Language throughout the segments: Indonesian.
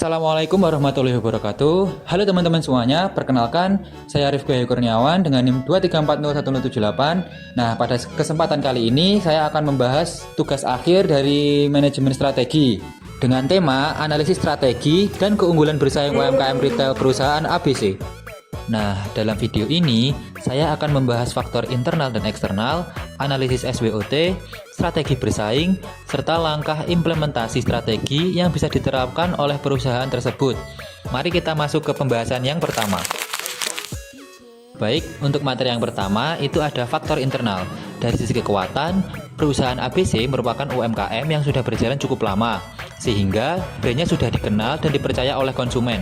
Assalamualaikum warahmatullahi wabarakatuh. Halo teman-teman semuanya, perkenalkan saya Rifki Ayu Kurniawan dengan NIM 2340178. Nah, pada kesempatan kali ini saya akan membahas tugas akhir dari manajemen strategi dengan tema analisis strategi dan keunggulan bersaing UMKM retail perusahaan ABC. Nah, dalam video ini saya akan membahas faktor internal dan eksternal, analisis SWOT, strategi bersaing, serta langkah implementasi strategi yang bisa diterapkan oleh perusahaan tersebut. Mari kita masuk ke pembahasan yang pertama. Baik, untuk materi yang pertama itu ada faktor internal. Dari sisi kekuatan, perusahaan ABC merupakan UMKM yang sudah berjalan cukup lama, sehingga brandnya sudah dikenal dan dipercaya oleh konsumen.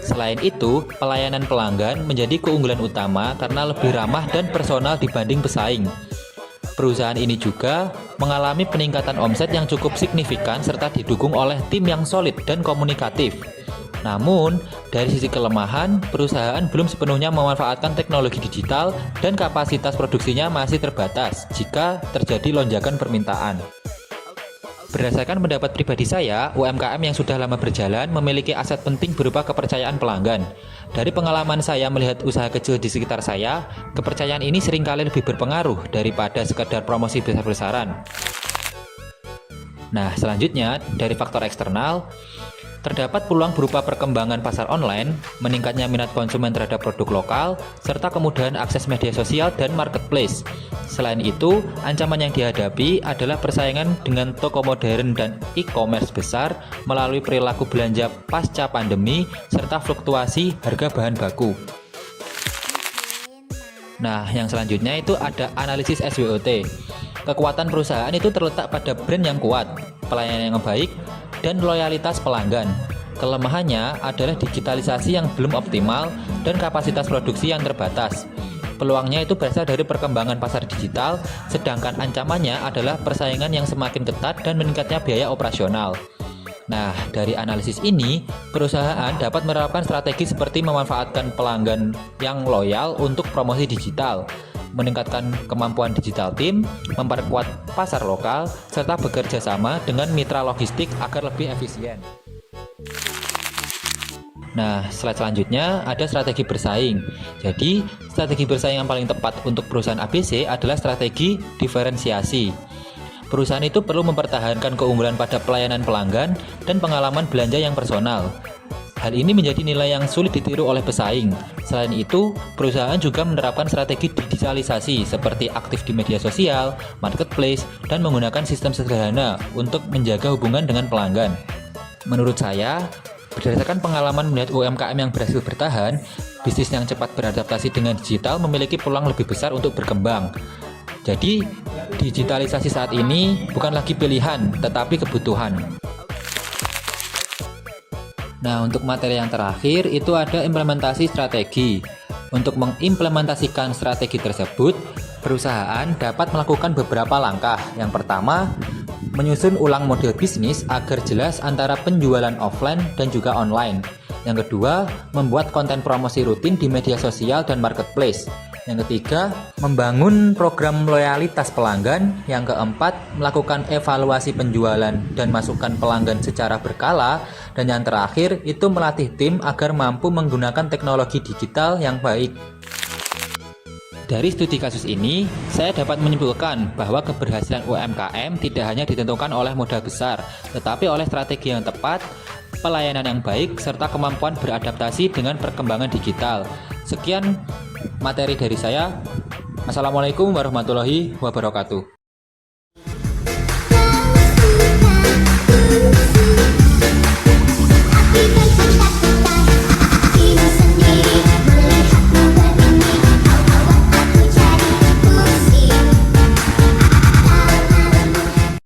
Selain itu, pelayanan pelanggan menjadi keunggulan utama karena lebih ramah dan personal dibanding pesaing. Perusahaan ini juga mengalami peningkatan omset yang cukup signifikan serta didukung oleh tim yang solid dan komunikatif. Namun, dari sisi kelemahan, perusahaan belum sepenuhnya memanfaatkan teknologi digital dan kapasitas produksinya masih terbatas jika terjadi lonjakan permintaan. Berdasarkan pendapat pribadi saya, UMKM yang sudah lama berjalan memiliki aset penting berupa kepercayaan pelanggan. Dari pengalaman saya melihat usaha kecil di sekitar saya, kepercayaan ini seringkali lebih berpengaruh daripada sekedar promosi besar-besaran. Nah, selanjutnya dari faktor eksternal, terdapat peluang berupa perkembangan pasar online, meningkatnya minat konsumen terhadap produk lokal, serta kemudahan akses media sosial dan marketplace. Selain itu, ancaman yang dihadapi adalah persaingan dengan toko modern dan e-commerce besar melalui perilaku belanja pasca pandemi, serta fluktuasi harga bahan baku. Nah, yang selanjutnya itu ada analisis SWOT. Kekuatan perusahaan itu terletak pada brand yang kuat, pelayanan yang baik, dan loyalitas pelanggan. Kelemahannya adalah digitalisasi yang belum optimal dan kapasitas produksi yang terbatas. Peluangnya itu berasal dari perkembangan pasar digital, sedangkan ancamannya adalah persaingan yang semakin ketat dan meningkatnya biaya operasional. Nah, dari analisis ini, perusahaan dapat menerapkan strategi seperti memanfaatkan pelanggan yang loyal untuk promosi digital, meningkatkan kemampuan digital tim, memperkuat pasar lokal, serta bekerja sama dengan mitra logistik agar lebih efisien. Nah, slide selanjutnya ada strategi bersaing. Jadi, strategi bersaing yang paling tepat untuk perusahaan ABC adalah strategi diferensiasi. Perusahaan itu perlu mempertahankan keunggulan pada pelayanan pelanggan dan pengalaman belanja yang personal. Hal ini menjadi nilai yang sulit ditiru oleh pesaing. Selain itu, perusahaan juga menerapkan strategi digitalisasi seperti aktif di media sosial, marketplace, dan menggunakan sistem sederhana untuk menjaga hubungan dengan pelanggan. Menurut saya, berdasarkan pengalaman melihat UMKM yang berhasil bertahan, bisnis yang cepat beradaptasi dengan digital memiliki peluang lebih besar untuk berkembang. Jadi, digitalisasi saat ini bukan lagi pilihan, tetapi kebutuhan. Nah, untuk materi yang terakhir itu ada implementasi strategi. Untuk mengimplementasikan strategi tersebut, perusahaan dapat melakukan beberapa langkah. Yang pertama, menyusun ulang model bisnis agar jelas antara penjualan offline dan juga online. Yang kedua, membuat konten promosi rutin di media sosial dan marketplace. Yang ketiga, membangun program loyalitas pelanggan. Yang keempat, melakukan evaluasi penjualan dan masukan pelanggan secara berkala. Dan yang terakhir, itu melatih tim agar mampu menggunakan teknologi digital yang baik. Dari studi kasus ini, saya dapat menyimpulkan bahwa keberhasilan UMKM tidak hanya ditentukan oleh modal besar, tetapi oleh strategi yang tepat, pelayanan yang baik, serta kemampuan beradaptasi dengan perkembangan digital. Sekian materi dari saya. Assalamualaikum warahmatullahi wabarakatuh.